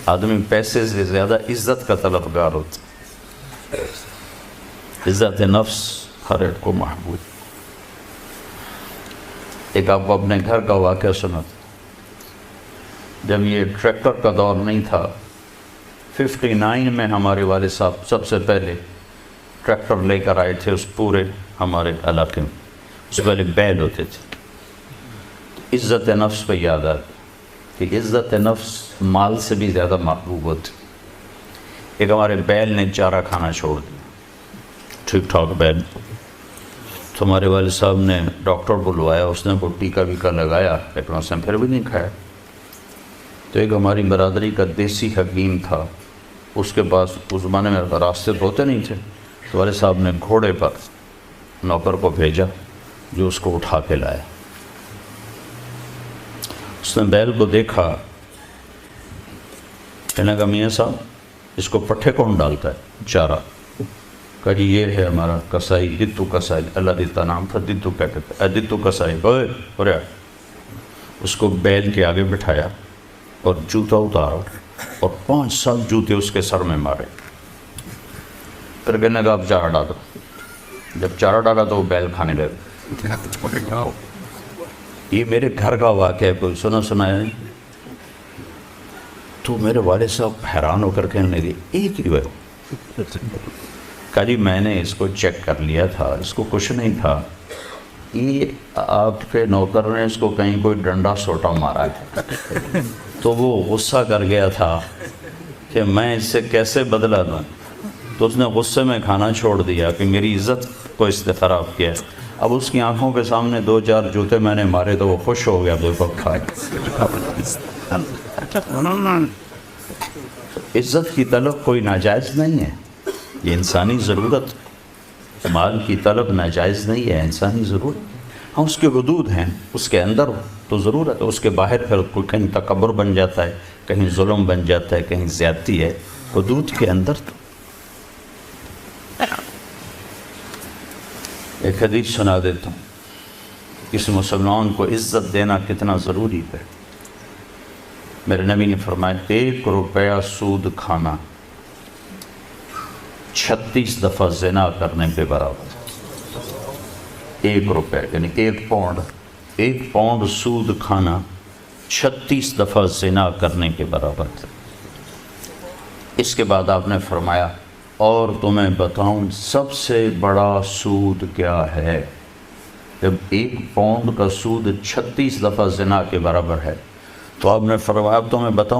آدمی پیسے سے زیادہ عزت کا طلبگار ہوتا ہے. عزت نفس ہر ایک کو محبوب. ایک آپ کو اپنے گھر کا واقعہ سنا. جب یہ ٹریکٹر کا دور نہیں تھا، 59 میں ہمارے والد صاحب سب سے پہلے ٹریکٹر لے کر آئے تھے اس پورے ہمارے علاقے میں. اس سے پہلے بیل ہوتے تھے. عزت نفس پہ یاد آتی کہ عزت نفس مال سے بھی زیادہ محبوب ہوتی. ایک ہمارے بیل نے چارہ کھانا چھوڑ دیا، ٹھیک ٹھاک بیل. تو ہمارے والد صاحب نے ڈاکٹر بلوایا، اس نے وہ ٹیکا ویکا لگایا، لیکن اس نے پھر بھی نہیں کھایا. تو ایک ہماری برادری کا دیسی حکیم تھا، اس کے پاس اس زمانے میں راستے ہوتے نہیں تھے، تو والد صاحب نے گھوڑے پر نوکر کو بھیجا جو اس کو اٹھا کے لایا. اس نے بیل کو دیکھا، کہنے لگا میاں صاحب اس کو پٹھے کون ڈالتا ہے چارہ؟ کہا جی یہ ہے ہمارا کسائی، دتو کسائی، اللہ دیتا نام تھا، دتو کیا کہتے ہیں، دتو کسائی. اوے اس کو بیل کے آگے بٹھایا اور جوتا اتارا اور 5 سال جوتے اس کے سر میں مارے. پھر کہنے لگا اب چارہ ڈالو. جب چارہ ڈالا تو وہ بیل کھانے لگا. یہ میرے گھر کا واقعہ ہے، کوئی سنایا نہیں. تو میرے والد صاحب حیران ہو کر کہنے لگے ایک ہی ہے. کہا جی میں نے اس کو چیک کر لیا تھا، اس کو کچھ نہیں تھا. یہ آپ کے نوکر نے اس کو کہیں کوئی ڈنڈا سوٹا مارا ہے، تو وہ غصہ کر گیا تھا کہ میں اس سے کیسے بدلہ دوں. تو اس نے غصے میں کھانا چھوڑ دیا کہ میری عزت کو اس نے خراب کیا. اب اس کی آنکھوں کے سامنے 2-4 جوتے میں نے مارے تو وہ خوش ہو گیا. عزت کی طلب کوئی ناجائز نہیں ہے، یہ انسانی ضرورت. مال کی طلب ناجائز نہیں ہے، انسانی ضرورت. ہاں اس کے حدود ہیں، اس کے اندر تو ضرورت ہے، اس کے باہر پھر کوئی کہیں تکبر بن جاتا ہے، کہیں ظلم بن جاتا ہے، کہیں زیادتی ہے. حدود کے اندر تو. ایک حدیث سنا دیتا ہوں، کسی مسلمان کو عزت دینا کتنا ضروری ہے. میرے نبی نے فرمایا 1 روپیہ سود کھانا 36 دفعہ زنا کرنے کے برابر. 1 روپیہ یعنی 1 پاؤنڈ سود کھانا 36 دفعہ زنا کرنے کے برابر تھا. اس کے بعد آپ نے فرمایا اور تمہیں بتاؤں سب سے بڑا سود کیا ہے؟ جب 1 پاؤنڈ کا سود 36 دفعہ زنا کے برابر ہے تو آپ نے فرمایا اب تمہیں بتاؤں